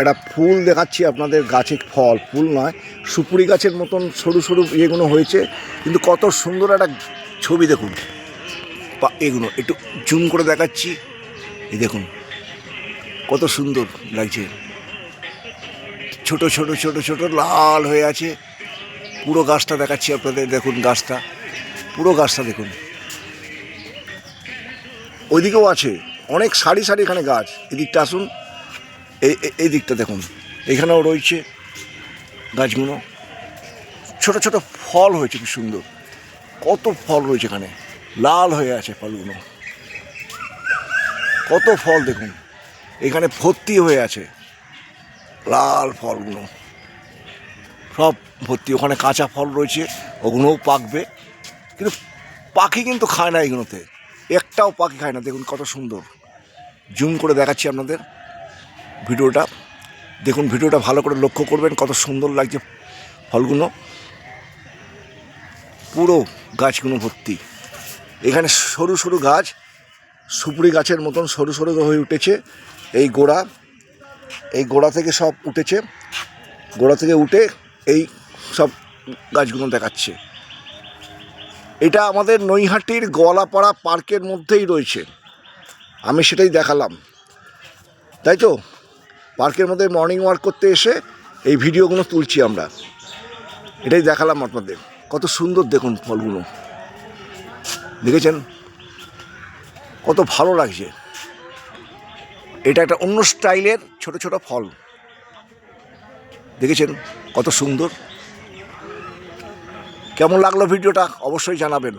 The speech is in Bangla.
একটা ফুল দেখাচ্ছি আপনাদের, গাছের ফল, ফুল নয়, সুপুরি গাছের মতন সরু সরু ইয়েগুলো হয়েছে, কিন্তু কত সুন্দর একটা ছবি দেখুন। এগুলো একটু জুম করে দেখাচ্ছি, এই দেখুন কত সুন্দর লাগছে, ছোট ছোট ছোট ছোট লাল হয়ে আছে। পুরো গাছটা দেখাচ্ছি আপনাদের, দেখুন গাছটা, পুরো গাছটা দেখুন। ওইদিকেও আছে অনেক সারি সারি এখানে গাছ, এদিকটা আসুন, এই দিকটা দেখুন, এখানেও রয়েছে গাছগুলো, ছোট ছোট ফল হয়েছে, কি সুন্দর, কত ফল রয়েছে এখানে, লাল হয়ে আছে ফলগুলো, কত ফল দেখুন, এখানে ভর্তি হয়ে আছে লাল ফলগুলো, সব ভর্তি। ওখানে কাঁচা ফল রয়েছে, ওগুলোও পাকবে, কিন্তু পাখি কিন্তু খায় না এগুলোতে, একটাও পাখি খায় না। দেখুন কত সুন্দর, জুম করে দেখাচ্ছি আপনাদের ভিডিওটা, দেখুন ভিডিওটা ভালো করে লক্ষ্য করবেন, কত সুন্দর লাগছে ফলগুলো, পুরো গাছগুলো ভর্তি। এখানে সরু সরু গাছ, সুপুরি গাছের মতন সরু সরু হয়ে উঠেছে, এই গোড়া থেকে সব উঠেছে, গোড়া থেকে উঠে এই সব গাছগুলো দেখাচ্ছে। এটা আমাদের নৈহাটির গোয়ালাপাড়া পার্কের মধ্যেই রয়েছে, আমি সেটাই দেখালাম, তাই তো পার্কের মধ্যে মর্নিং ওয়াক করতে এসে এই ভিডিওগুলো তুলছি আমরা, এটাই দেখালাম আপনাদের। কত সুন্দর দেখুন ফলগুলো, দেখেছেন কত ভালো লাগছে। এটা একটা অন্য স্টাইলের ছোট ছোট ফল, দেখেছেন কত সুন্দর। কেমন লাগলো ভিডিওটা অবশ্যই জানাবেন।